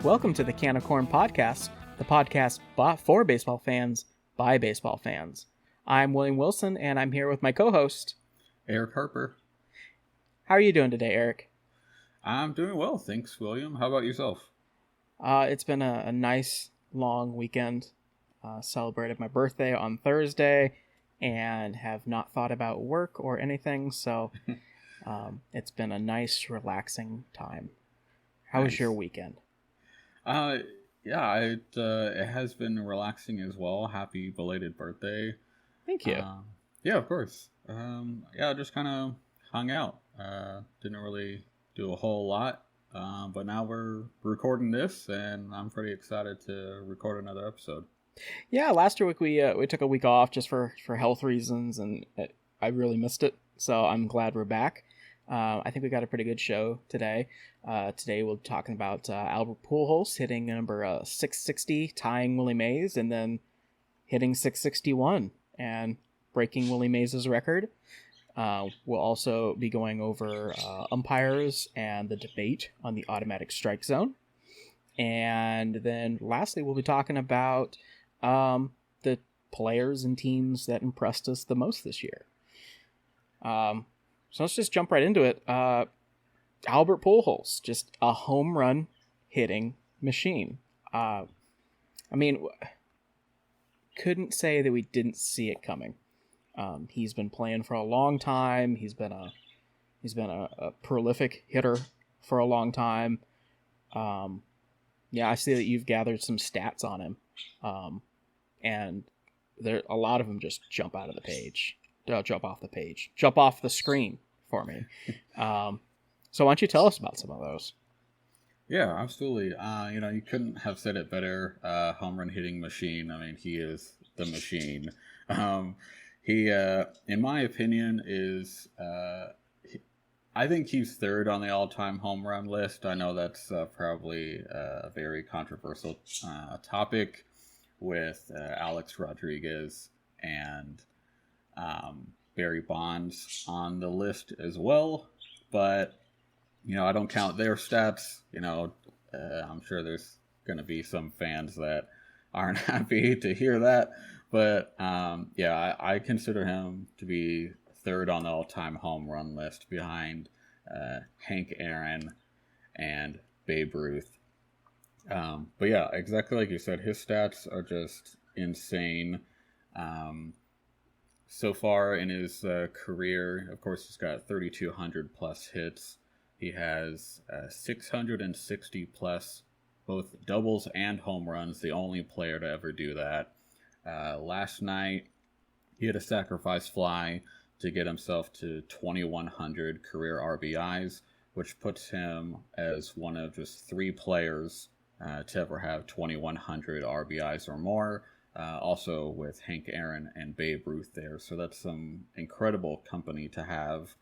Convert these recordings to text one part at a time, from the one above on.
Welcome to the Can of Corn podcast, the podcast for baseball fans by baseball fans. I'm William Wilson, and I'm here with my co-host, Eric Harper. How are you doing today, Eric? I'm doing well, thanks, William. How about yourself? It's been a nice, long weekend. Celebrated my birthday on Thursday, and have not thought about work or anything, so it's been a nice, relaxing time. How was your weekend? It has been relaxing as well. Happy belated birthday. Thank you. Yeah, of course. Just kind of hung out. Didn't really do a whole lot, but now we're recording this, and I'm pretty excited to record another episode. Yeah, last week we took a week off just for health reasons, and I really missed it, so I'm glad we're back. I think we got a pretty good show today. Today we'll be talking about Albert Pujols hitting number 660, tying Willie Mays, and then hitting 661 and breaking Willie Mays' record. We'll also be going over umpires and the debate on the automatic strike zone. And then lastly, we'll be talking about the players and teams that impressed us the most this year. So let's just jump right into it. Albert Pujols, just a home run hitting machine. Couldn't say that we didn't see it coming. He's been playing for a long time. He's been a prolific hitter for a long time. I see that you've gathered some stats on him, and a lot of them just jump off the screen for me. So why don't you tell us about some of those? Yeah, absolutely. You couldn't have said it better. Home run hitting machine. I mean, he is the machine. He, in my opinion, is. I think he's third on the all-time home run list. I know that's probably a very controversial topic with Alex Rodriguez and Barry Bonds on the list as well. But, I don't count their stats. I'm sure there's going to be some fans that aren't happy to hear that. But, I consider him to be third on the all-time home run list behind Hank Aaron and Babe Ruth. But yeah, exactly like you said, his stats are just insane. So far in his career, of course, he's got 3,200 plus hits. He has 660 plus both doubles and home runs, the only player to ever do that. Last night, he had a sacrifice fly to get himself to 2,100 career RBIs, which puts him as one of just three players to ever have 2,100 RBIs or more. Also with Hank Aaron and Babe Ruth there. So that's some incredible company to have.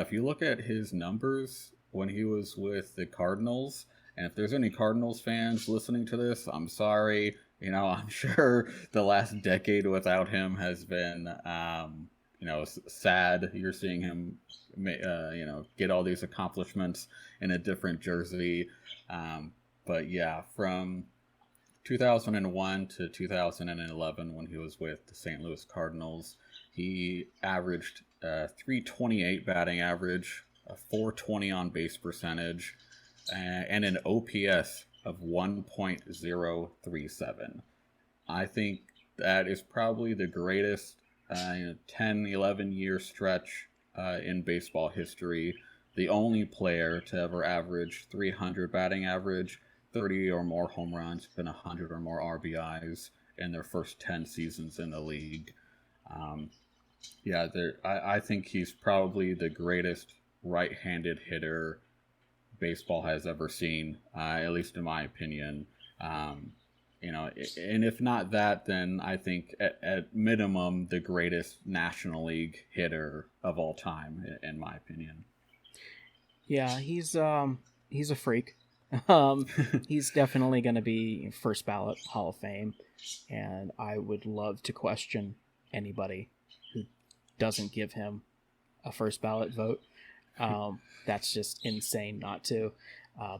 If you look at his numbers when he was with the Cardinals, and if there's any Cardinals fans listening to this, I'm sorry. I'm sure the last decade without him has been, sad. You're seeing him, get all these accomplishments in a different jersey. But yeah, from 2001 to 2011, when he was with the St. Louis Cardinals, he averaged 328 batting average, a 420 on base percentage, and an OPS of 1.037. I think that is probably the greatest 10-11 year stretch in baseball history. The only player to ever average 300 batting average, 30 or more home runs, and 100 or more RBIs in their first 10 seasons in the league. I think he's probably the greatest right-handed hitter baseball has ever seen, at least in my opinion. And if not that, then I think at minimum the greatest National League hitter of all time, in my opinion. Yeah, he's a freak. He's definitely going to be first ballot Hall of Fame, and I would love to question anybody who doesn't give him a first ballot vote. That's just insane not to.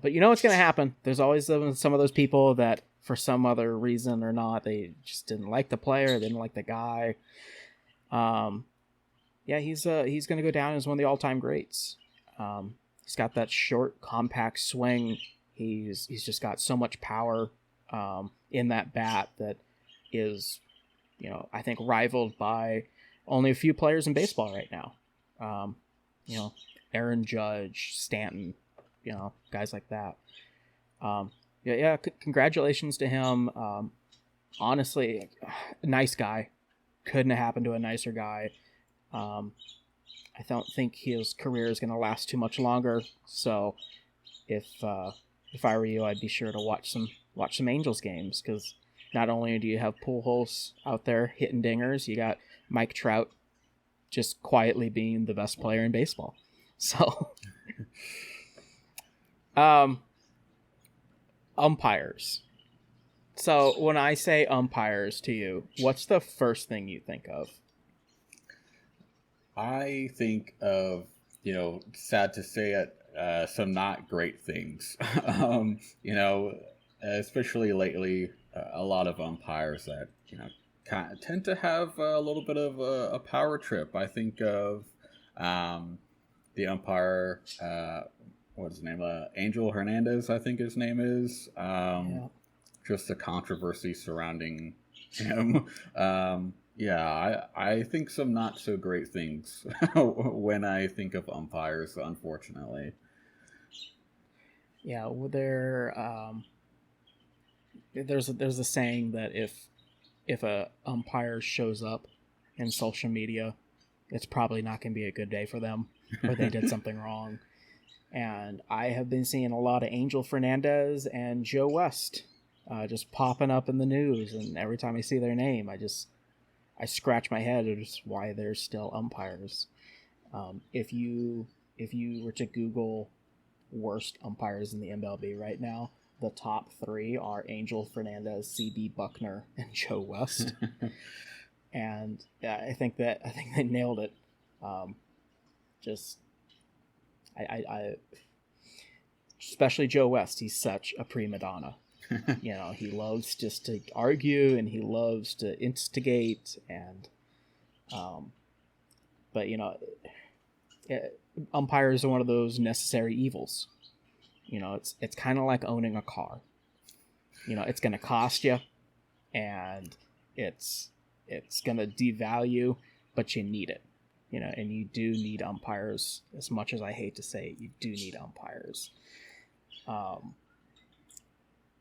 But you know what's going to happen. There's always some of those people that, for some other reason or not, they just didn't like the player, didn't like the guy. Yeah, he's going to go down as one of the all-time greats. He's got that short, compact swing. He's just got so much power in that bat that is, I think rivaled by only a few players in baseball right now. Aaron Judge, Stanton, guys like that. Congratulations to him. Honestly, a nice guy. Couldn't have happened to a nicer guy. I don't think his career is going to last too much longer. So if I were you, I'd be sure to watch some Angels games, because not only do you have Pujols out there hitting dingers, you got Mike Trout just quietly being the best player in baseball. So, umpires. So when I say umpires to you, what's the first thing you think of? I think of, sad to say it, some not great things. Especially lately, a lot of umpires that, kind of tend to have a little bit of a power trip. I think of the umpire, what's his name? Angel Hernandez, I think his name is. Just the controversy surrounding him. I think some not so great things when I think of umpires, unfortunately. Yeah, there's a saying that if a umpire shows up in social media, it's probably not going to be a good day for them, or they did something wrong. And I have been seeing a lot of Angel Fernandez and Joe West just popping up in the news, and every time I see their name, I scratch my head at just why they're still umpires. If you were to Google worst umpires in the MLB right now, the top 3 are Angel Fernandez, C.B. Buckner, and Joe West. And I think they nailed it. I especially Joe West. He's such a prima donna. He loves just to argue, and he loves to instigate, and umpires are one of those necessary evils. It's kind of like owning a car. It's going to cost you, and it's going to devalue, but you need it. And you do need umpires. As much as I hate to say it, you do need umpires.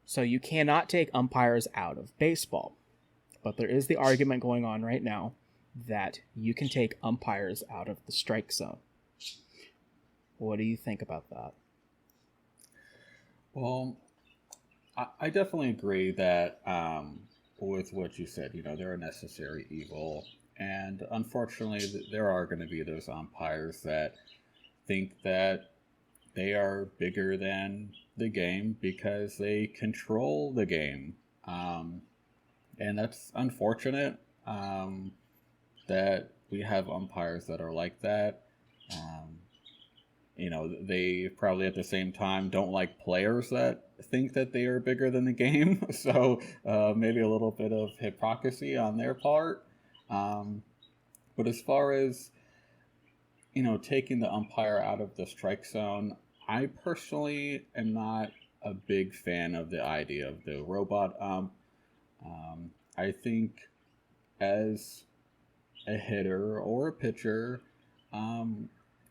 So you cannot take umpires out of baseball, but there is the argument going on right now that you can take umpires out of the strike zone. What do you think about that? Well, I definitely agree that with what you said, they're a necessary evil. And unfortunately, there are going to be those umpires that think that they are bigger than the game because they control the game. And that's unfortunate that we have umpires that are like that. They probably at the same time don't like players that think that they are bigger than the game. So maybe a little bit of hypocrisy on their part. But as far as, taking the umpire out of the strike zone, I personally am not a big fan of the idea of the robot ump. I think as a hitter or a pitcher,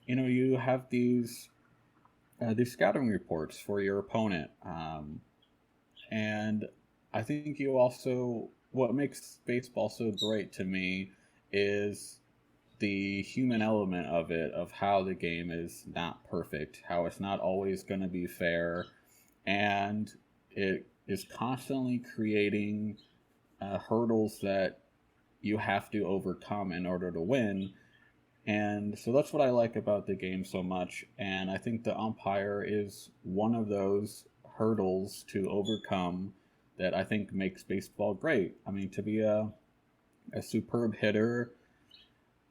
you have these scouting reports for your opponent. And I think you also, what makes baseball so great to me is the human element of it, of how the game is not perfect, how it's not always going to be fair, and it is constantly creating hurdles that you have to overcome in order to win. And so that's what I like about the game so much, and I think the umpire is one of those hurdles to overcome that I think makes baseball great. I mean, to be a superb hitter,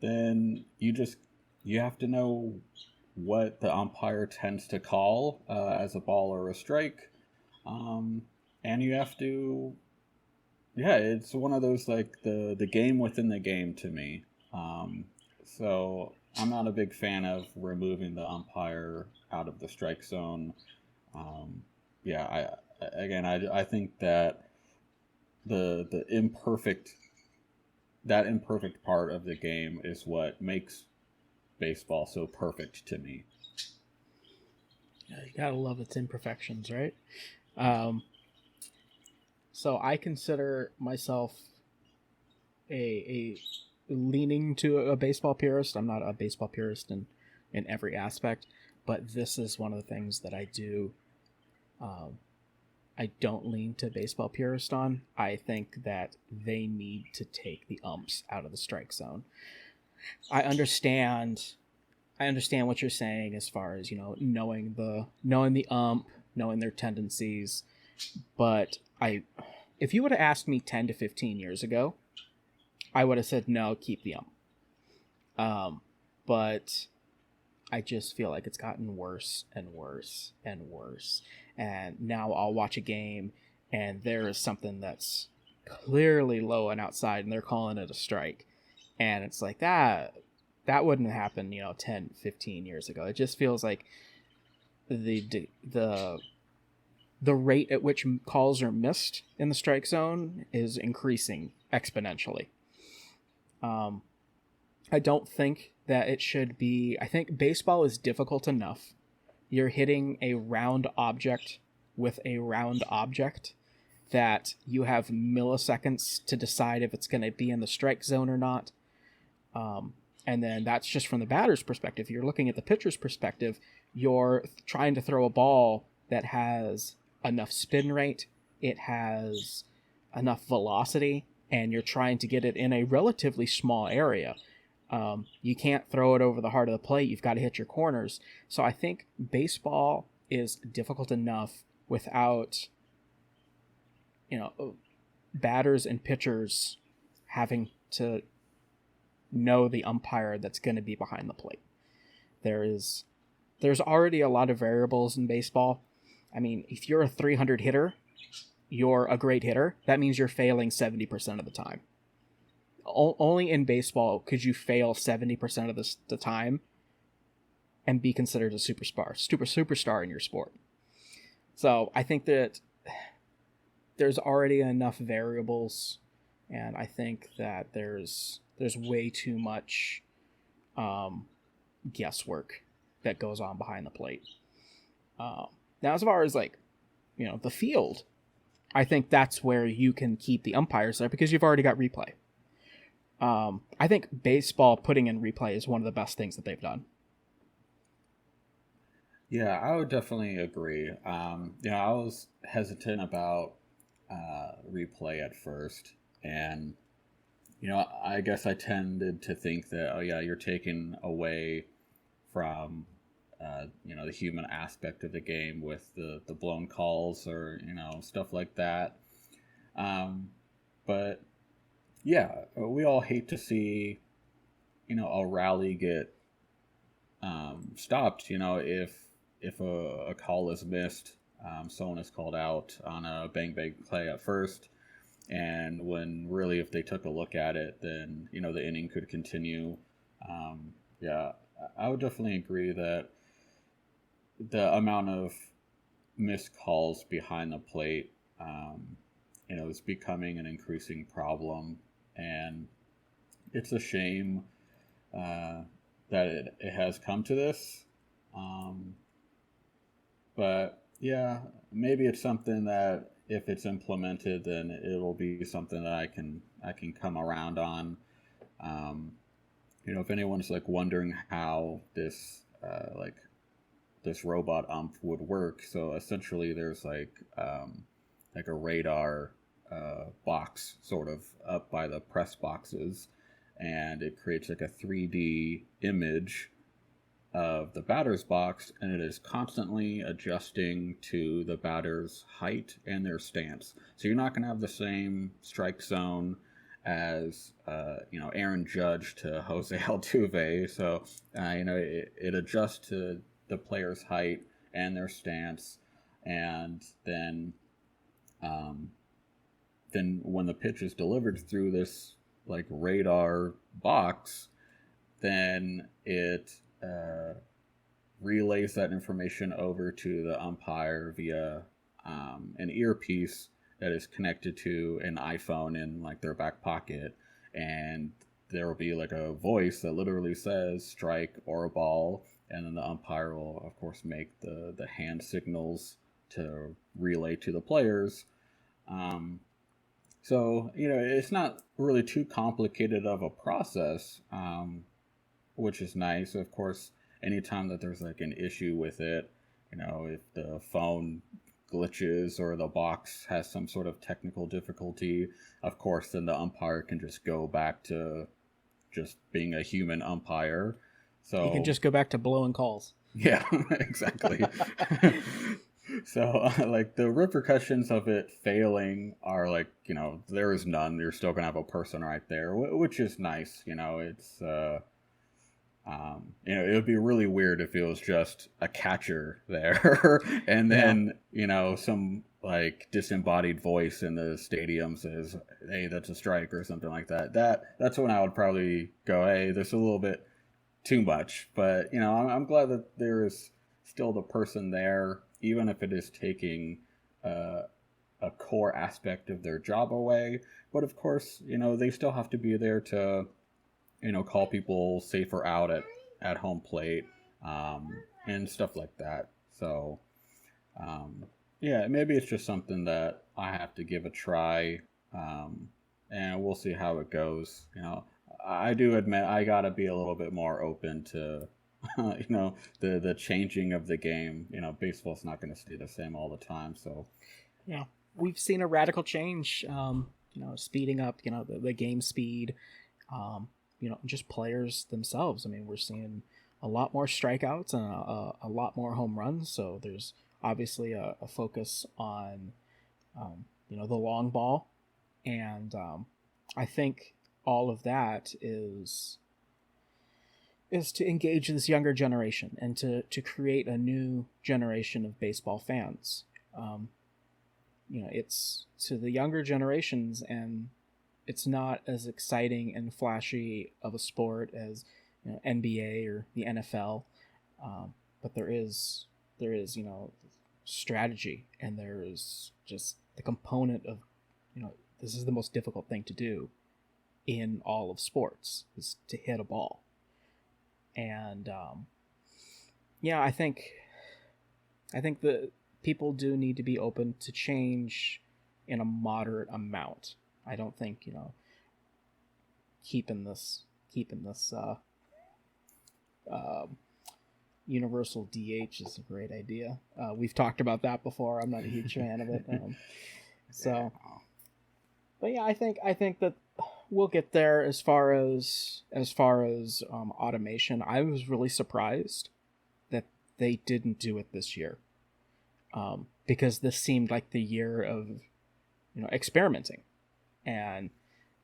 then you have to know what the umpire tends to call as a ball or a strike. And you have to, yeah, it's one of those like the game within the game to me. So I'm not a big fan of removing the umpire out of the strike zone. Um, yeah, I think that the imperfect part of the game is what makes baseball so perfect to me. Yeah, you gotta love its imperfections, right? Um, so I consider myself a leaning to a baseball purist. I'm not a baseball purist in every aspect, but this is one of the things that I do. I don't lean to baseball purist on. I think that they need to take the umps out of the strike zone. I understand what you're saying as far as, knowing the ump, knowing their tendencies, but if you would have asked me 10 to 15 years ago, I would have said no, keep the ump. But I just feel like it's gotten worse and worse and worse. And now I'll watch a game and there is something that's clearly low and outside and they're calling it a strike. And it's like that wouldn't happen, 10, 15 years ago. It just feels like the rate at which calls are missed in the strike zone is increasing exponentially. I don't think that it should be. I think baseball is difficult enough. You're hitting a round object with a round object that you have milliseconds to decide if it's going to be in the strike zone or not. And then that's just from the batter's perspective. If you're looking at the pitcher's perspective, you're trying to throw a ball that has enough spin rate, it has enough velocity, and you're trying to get it in a relatively small area. You can't throw it over the heart of the plate. You've got to hit your corners. So I think baseball is difficult enough without, batters and pitchers having to know the umpire that's going to be behind the plate. There's already a lot of variables in baseball. I mean, if you're a 300 hitter, you're a great hitter. That means you're failing 70% of the time. Only in baseball could you fail 70% of the time and be considered a superstar in your sport. So I think that there's already enough variables, and I think that there's way too much guesswork that goes on behind the plate. Now, as far as the field, I think that's where you can keep the umpires there because you've already got replay. I think baseball putting in replay is one of the best things that they've done. Yeah, I would definitely agree. I was hesitant about replay at first, and I guess I tended to think that, oh yeah, you're taking away from the human aspect of the game with the blown calls or stuff like that. But yeah, we all hate to see a rally get stopped. If a call is missed, someone is called out on a bang bang play at first. And when really, if they took a look at it, then, the inning could continue. Yeah, I would definitely agree that the amount of missed calls behind the plate, is becoming an increasing problem. And it's a shame that it has come to this. But yeah, maybe it's something that if it's implemented, then it'll be something that I can come around on. If anyone's wondering how this this robot ump would work, so essentially there's a radar box sort of up by the press boxes, and it creates a 3D image of the batter's box, and it is constantly adjusting to the batter's height and their stance. So you're not going to have the same strike zone as Aaron Judge to Jose Altuve. So it adjusts to the player's height and their stance, and then when the pitch is delivered through this like radar box, then it relays that information over to the umpire via an earpiece that is connected to an iPhone in like their back pocket, and there will be like a voice that literally says strike or a ball, and then the umpire will of course make the hand signals to relay to the players. So it's not really too complicated of a process, which is nice. Of course, anytime that there's like an issue with it, if the phone glitches or the box has some sort of technical difficulty, of course, then the umpire can just go back to just being a human umpire. So you can just go back to blowing calls. Yeah, exactly. So like the repercussions of it failing are like, there is none. You're still going to have a person right there, which is nice. It's, it would be really weird if it was just a catcher there and then, some like disembodied voice in the stadium says, hey, that's a strike or something like that. That's when I would probably go, hey, there's a little bit too much. But, I'm glad that there is still the person there, even if it is taking a core aspect of their job away. But of course, they still have to be there to, call people safer out at home plate, and stuff like that. So, yeah, maybe it's just something that I have to give a try, and we'll see how it goes. I do admit I gotta be a little bit more open to the changing of the game. Baseball's not going to stay the same all the time. So yeah, we've seen a radical change, speeding up, the game speed, just players themselves. I mean, we're seeing a lot more strikeouts and a lot more home runs. So there's obviously a focus on, the long ball. And I think all of that is to engage this younger generation and to create a new generation of baseball fans. It's to the younger generations, and it's not as exciting and flashy of a sport as NBA or the NFL, but there is strategy, and there is just the component of this is the most difficult thing to do in all of sports, is to hit a ball. And I think that people do need to be open to change in a moderate amount. I don't think keeping this universal DH is a great idea. We've talked about that before. I'm not a huge fan of it. But yeah, I think that we'll get there as far as automation. I was really surprised that they didn't do it this year, because this seemed like the year of experimenting, and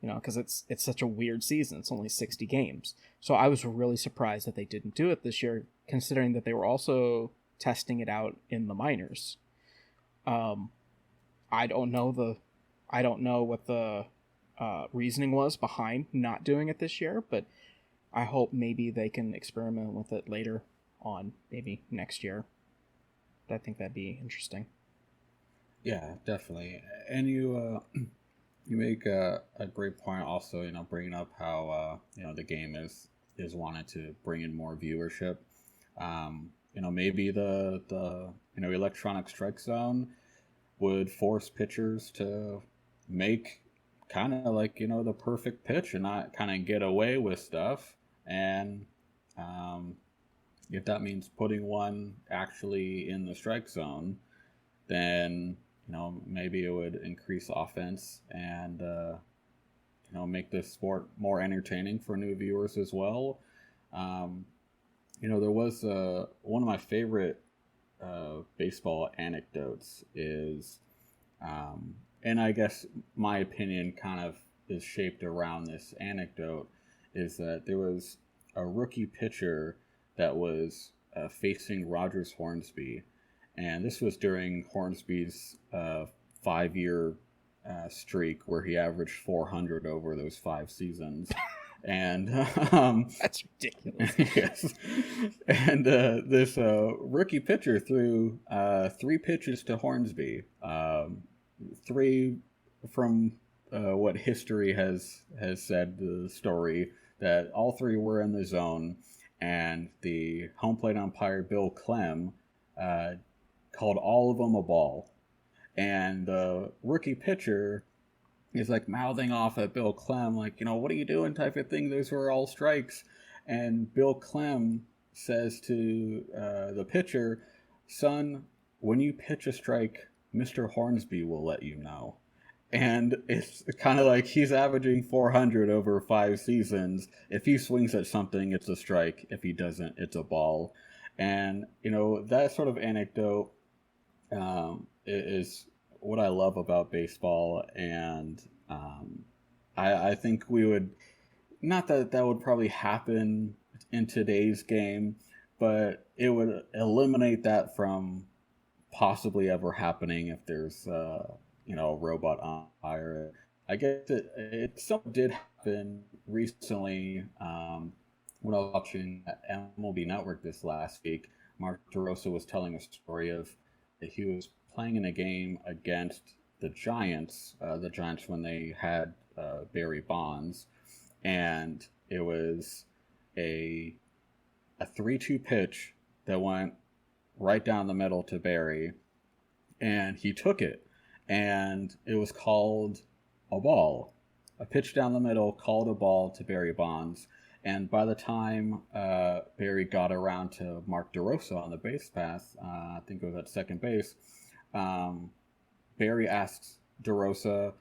because it's such a weird season. It's only 60 games, so I was really surprised that they didn't do it this year, considering that they were also testing it out in the minors. I don't know what the reasoning was behind not doing it this year, but I hope maybe they can experiment with it later on, maybe next year. I think that'd be interesting. Yeah, definitely. And you make a great point also, bringing up how the game is wanted to bring in more viewership. Maybe the electronic strike zone would force pitchers to make kind of like the perfect pitch and not kind of get away with stuff. And if that means putting one actually in the strike zone, then maybe it would increase offense and make this sport more entertaining for new viewers as well. There was one of my favorite baseball anecdotes is, and I guess my opinion kind of is shaped around this anecdote is that there was a rookie pitcher that was facing Rogers Hornsby, and this was during Hornsby's 5-year streak where he averaged 400 over those 5 seasons. And that's ridiculous. Yes. And this rookie pitcher threw 3 pitches to Hornsby. 3 from what history has said, the story that all 3 were in the zone, and the home plate umpire Bill Clem called all of them a ball. And the rookie pitcher is like mouthing off at Bill Clem, like, what are you doing type of thing. Those were all strikes. And Bill Clem says to the pitcher, son, when you pitch a strike, Mr. Hornsby will let you know. And it's kind of like he's averaging 400 over 5 seasons. If he swings at something, it's a strike. If he doesn't, it's a ball. And, that sort of anecdote is what I love about baseball. And I think we would, not that would probably happen in today's game, but it would eliminate that from possibly ever happening if there's a robot umpire. I guess it something did happen recently when I was watching MLB Network this last week. Mark DeRosa was telling a story of that he was playing in a game against the Giants when they had Barry Bonds, and it was a 3-2 pitch that went right down the middle to Barry, and he took it, and it was called a ball. A pitch down the middle called a ball to Barry Bonds, and by the time Barry got around to Mark DeRosa on the base path, I think it was at second base, Barry asks DeRosa,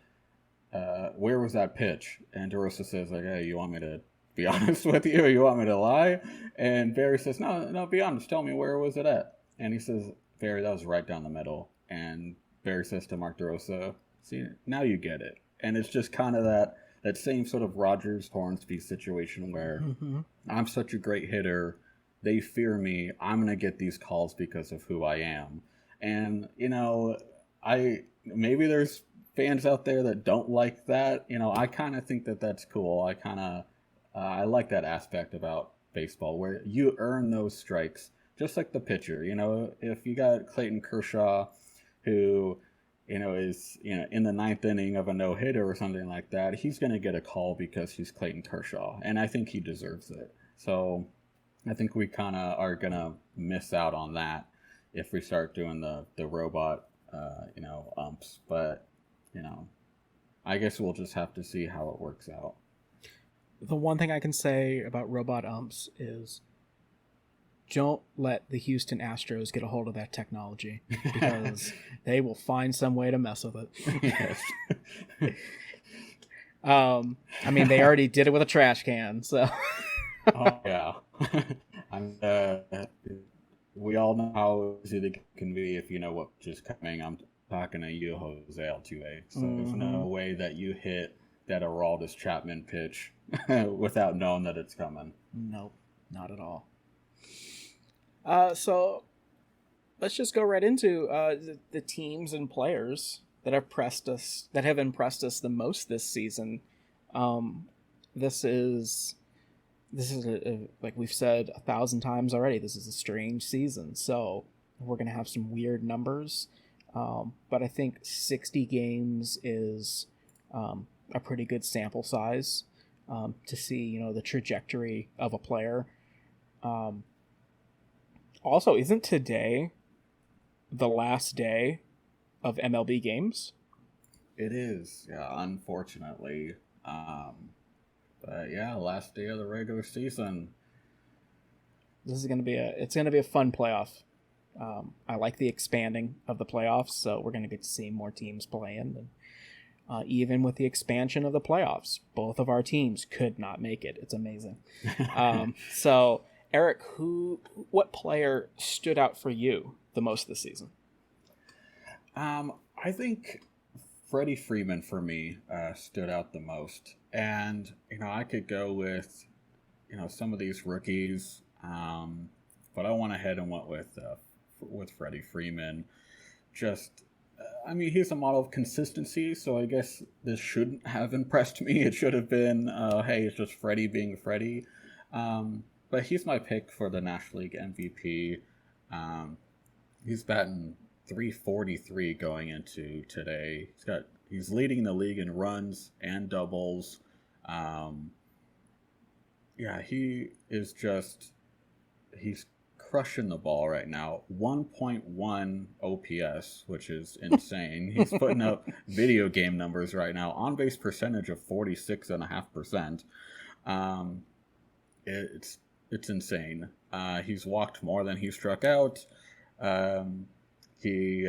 where was that pitch? And DeRosa says, like, hey, you want me to be honest with you, or you want me to lie? And Barry says, no, be honest. Tell me, where was it at? And he says, Barry, that was right down the middle. And Barry says to Mark DeRosa, see, now you get it. And it's just kind of that same sort of Rogers Hornsby situation where I'm such a great hitter, they fear me, I'm going to get these calls because of who I am. And, maybe there's fans out there that don't like that. I kind of think that that's cool. I like that aspect about baseball where you earn those strikes, just like the pitcher. If you got Clayton Kershaw, who, is, in the 9th inning of a no-hitter or something like that, he's going to get a call because he's Clayton Kershaw, and I think he deserves it. So I think we kind of are going to miss out on that if we start doing the robot, umps. But, I guess we'll just have to see how it works out. The one thing I can say about robot umps is don't let the Houston Astros get a hold of that technology, because they will find some way to mess with it. Yes. They already did it with a trash can, so. Oh, yeah. We all know how easy it can be if you know what's just coming. I'm talking to you, Jose Altuve. So there's no way that you hit that Aroldis Chapman pitch without knowing that it's coming. Nope, not at all. So let's just go right into the teams and players that have impressed us the most this season. This is like we've said 1,000 times already, this is a strange season, so we're going to have some weird numbers, but I think 60 games is a pretty good sample size to see, the trajectory of a player. Also, isn't today the last day of MLB games? It is, yeah, unfortunately. But yeah, last day of the regular season. This is going to be a fun playoff. I like the expanding of the playoffs, so we're going to get to see more teams playing. And even with the expansion of the playoffs, both of our teams could not make it. It's amazing. So, Eric, what player stood out for you the most this season? I think Freddie Freeman for me stood out the most, and I could go with some of these rookies, but I went ahead and went with Freddie Freeman. Just, I mean, he's a model of consistency, so I guess this shouldn't have impressed me. It should have been, hey, it's just Freddie being Freddie. But he's my pick for the National League MVP. He's batting .343 going into today. He's leading the league in runs and doubles. He is he's crushing the ball right now. 1.1 OPS, which is insane. He's putting up video game numbers right now. On base percentage of 46.5%. It's insane. He's walked more than he struck out. He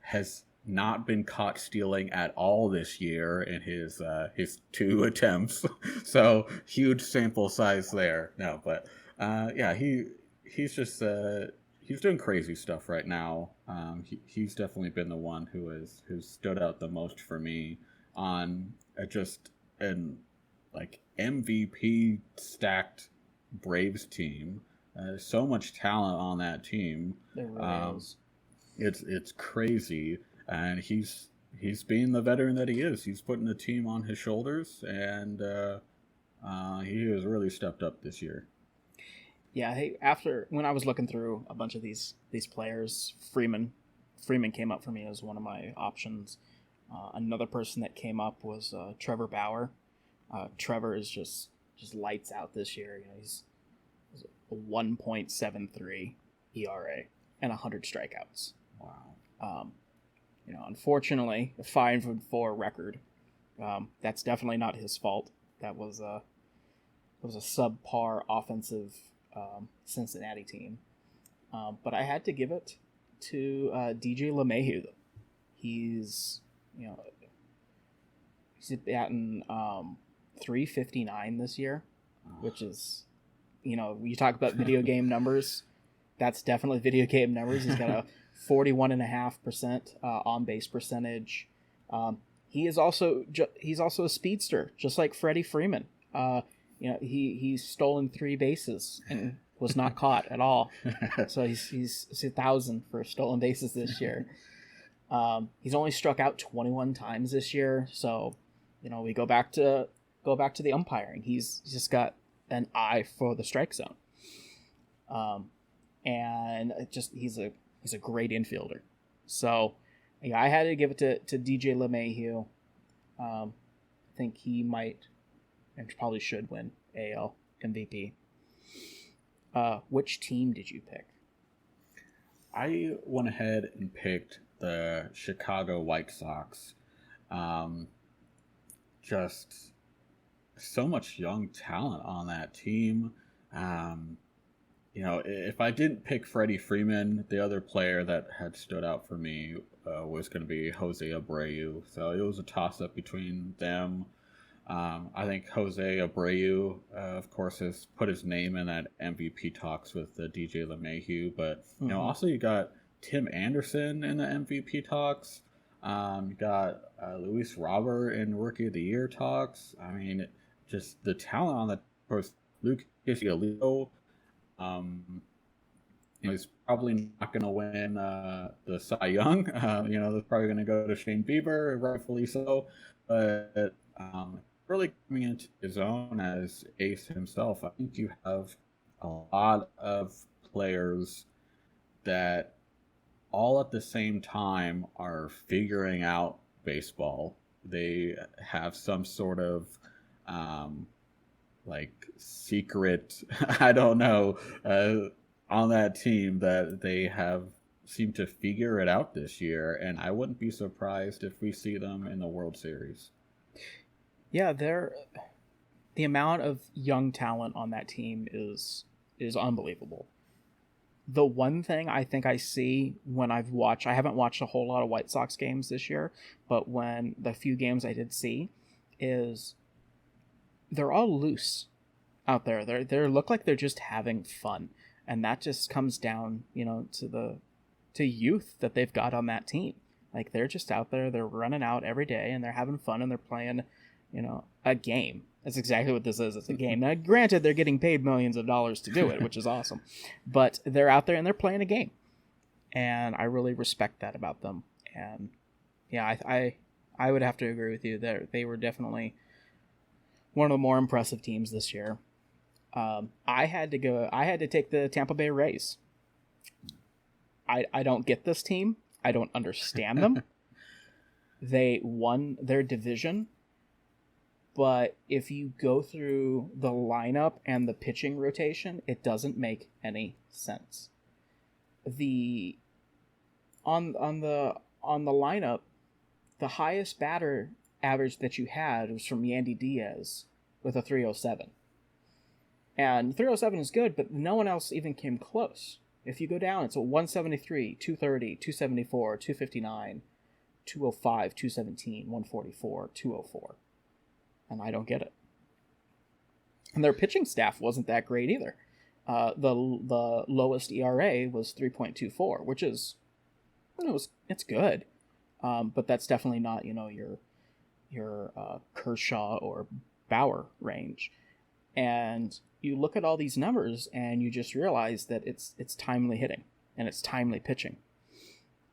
has not been caught stealing at all this year in his 2 attempts. So huge sample size there. No, but he's just he's doing crazy stuff right now. He's definitely been the one who's stood out the most for me on just an MVP stacked Braves team. So much talent on that team. There really is. It's crazy, and he's being the veteran that he is. He's putting the team on his shoulders, and he has really stepped up this year. Yeah, when I was looking through a bunch of these players, Freeman came up for me as one of my options. Another person that came up was Trevor Bauer. Trevor is just lights out this year. He's a 1.73 ERA and 100 strikeouts. Wow. Unfortunately, a 5-4 record. That's definitely not his fault. That was a subpar offensive Cincinnati team. But I had to give it to DJ LeMahieu. He's batting .359 this year, which is, you talk about video game numbers. That's definitely video game numbers. He's got a 41.5% on base percentage. He's also a speedster, just like Freddie Freeman. He's stolen 3 bases and was not caught at all. So he's 1,000 for stolen bases this year. He's only struck out 21 times this year. So, we go back to the umpiring. He's just got an eye for the strike zone. And he's a great infielder. So, I had to give it to DJ LeMahieu. I think he might and probably should win AL MVP. Which team did you pick? I went ahead and picked the Chicago White Sox. Just so much young talent on that team. If I didn't pick Freddie Freeman, the other player that had stood out for me was going to be Jose Abreu. So it was a toss-up between them. I think Jose Abreu, of course, has put his name in that MVP talks with DJ LeMahieu. But, also you got Tim Anderson in the MVP talks. You got Luis Robert in Rookie of the Year talks. I mean, just the talent on the course. Lucas Giolito, he's probably not going to win the Cy Young. They're probably going to go to Shane Bieber, rightfully so. But really coming into his own as ace himself. I think you have a lot of players that all at the same time are figuring out baseball. They have some sort of secret, I don't know, on that team that they have seemed to figure it out this year, and I wouldn't be surprised if we see them in the World Series. Yeah, the amount of young talent on that team is unbelievable. The one thing I think I see when I haven't watched a whole lot of White Sox games this year, but when the few games I did see, is they're all loose out there. They look like they're just having fun, and that just comes down, to youth that they've got on that team. Like, they're just out there, they're running out every day, and they're having fun, and they're playing, a game. That's exactly what this is. It's a game. Now, granted, they're getting paid millions of dollars to do it, which is awesome. But they're out there, and they're playing a game. And I really respect that about them. And, yeah, I would have to agree with you. They were definitely one of the more impressive teams this year. I had to take the Tampa Bay Rays. I don't get this team. I don't understand them. They won their division, but if you go through the lineup and the pitching rotation, it doesn't make any sense. On the lineup, the highest batter average that you had was from Yandy Diaz with a 307. And 307 is good, but no one else even came close. If you go down, it's a 173, 230, 274, 259, 205, 217, 144, 204. And I don't get it. And their pitching staff wasn't that great either. The lowest ERA was 3.24, which is, it's good. But that's definitely not, your Kershaw or Bauer range. And you look at all these numbers and you just realize that it's timely hitting and it's timely pitching.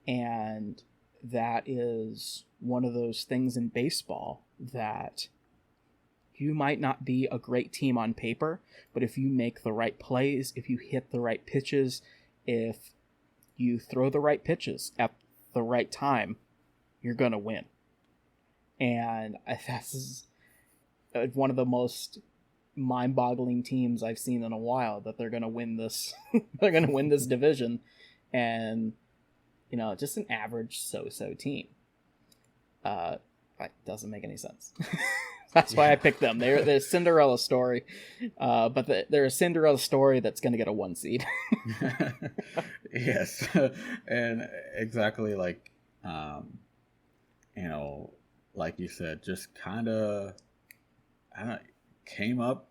And that is one of those things in baseball that you might not be a great team on paper, but if you make the right plays, if you hit the right pitches, if you throw the right pitches at the right time, you're going to win. And that's one of the most mind-boggling teams I've seen in a while, that they're going to win this they're going to win this division, and just an average so-so team. That doesn't make any sense. That's why I picked them. They're a Cinderella story, but they're a Cinderella story that's going to get a 1 seed. Yes. And exactly like like you said, just kind of came up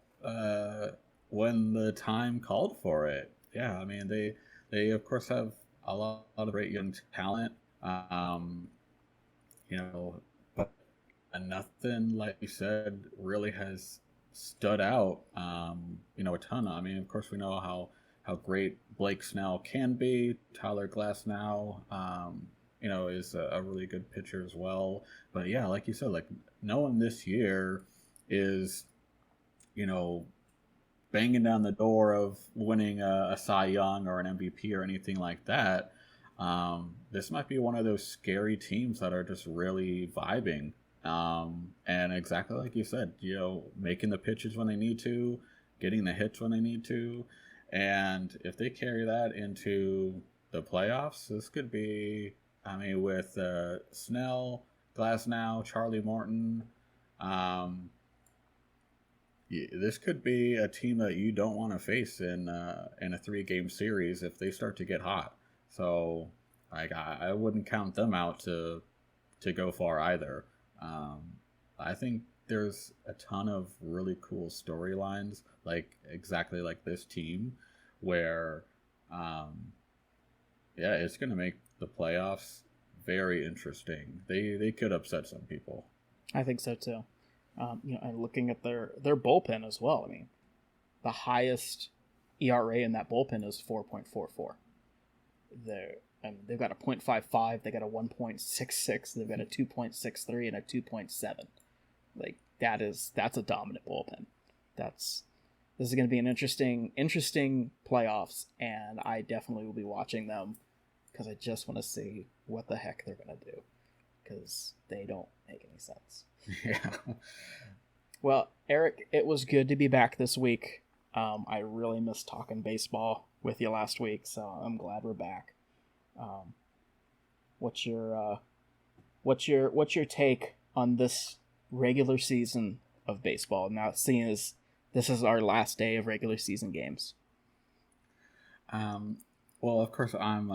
when the time called for it. Yeah, I mean, they of course have a lot of great young talent, but nothing, like you said, really has stood out, a ton. I mean, of course, we know how great Blake Snell can be. Tyler Glasnow, is a really good pitcher as well. But yeah, like you said, like no one this year is banging down the door of winning a Cy Young or an MVP or anything like that. This might be one of those scary teams that are just really vibing. And exactly like you said, making the pitches when they need to, getting the hits when they need to. And if they carry that into the playoffs, this could be, with Snell, Glasnow, Charlie Morton, this could be a team that you don't want to face in a 3-game series if they start to get hot. So, I wouldn't count them out to go far either. I think there's a ton of really cool storylines, exactly like this team, where, it's going to make the playoffs very interesting. They could upset some people. I think so too. And looking at their bullpen as well. I mean, the highest ERA in that bullpen is 4.44. They've got a 0.55, they got a 1.66, they've got a 2.63 and a 2.7. Like that's a dominant bullpen. This is going to be an interesting playoffs, and I definitely will be watching them because I just want to see what the heck they're going to do, because they don't make any sense. Yeah. Well, Eric, it was good to be back this week. I really missed talking baseball with you last week, so I'm glad we're back. What's your take on this regular season of baseball? Now, seeing as this is our last day of regular season games. Well, of course, I'm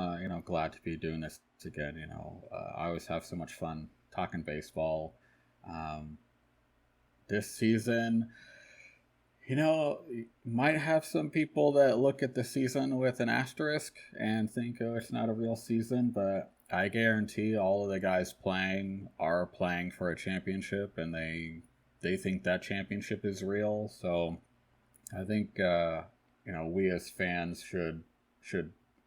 glad to be doing this again. I always have so much fun talking baseball. This season, might have some people that look at the season with an asterisk and think, oh, it's not a real season. But I guarantee all of the guys playing are playing for a championship, and they think that championship is real. So I think we as fans should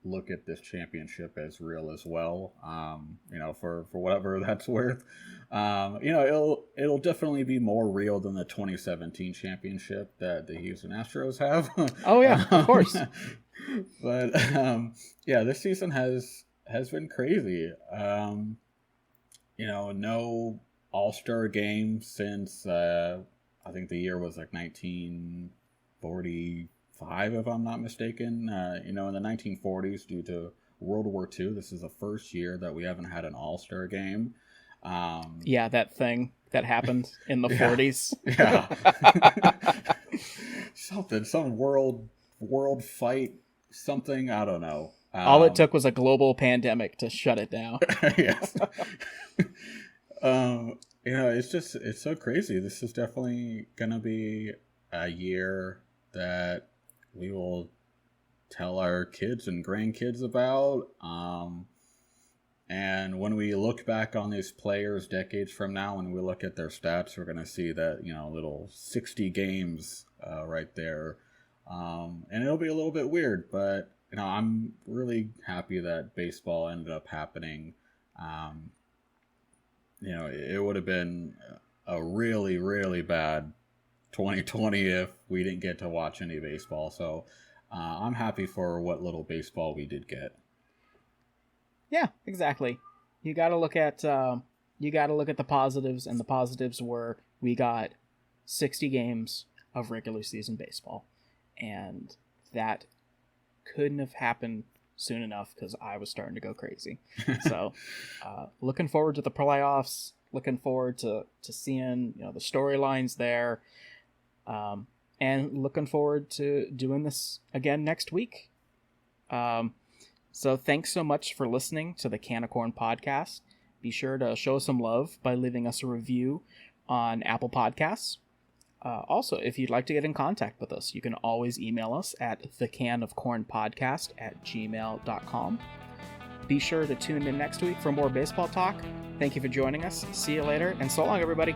look at this championship as real as well. For whatever that's worth. It'll definitely be more real than the 2017 championship that the Houston Astros have. Oh yeah, of course. But this season has been crazy. No All-Star game since I think the year was like 1945, if I'm not mistaken. In the 1940s, due to World War II, this is the first year that we haven't had an All-Star game. That thing that happened in the 40s. Yeah. Some world fight, something, I don't know. All it took was a global pandemic to shut it down. Yes. It's so crazy. This is definitely going to be a year that we will tell our kids and grandkids about. And when we look back on these players decades from now, when we look at their stats, we're going to see that, little 60 games right there. And it'll be a little bit weird, but, I'm really happy that baseball ended up happening. It would have been a really, really bad 2020 if we didn't get to watch any baseball. So I'm happy for what little baseball we did get. Yeah, exactly. You got to look at the positives, and the positives were we got 60 games of regular season baseball, and that couldn't have happened soon enough because I was starting to go crazy. So looking forward to the playoffs, looking forward to seeing the storylines there, and looking forward to doing this again next week. So thanks so much for listening to the Can of Corn podcast. Be sure to show some love by leaving us a review on Apple Podcasts. Also, if you'd like to get in contact with us, you can always email us at thecanofcornpodcast@gmail.com. Be sure to tune in next week for more baseball talk. Thank you for joining us. See you later, and so long, everybody.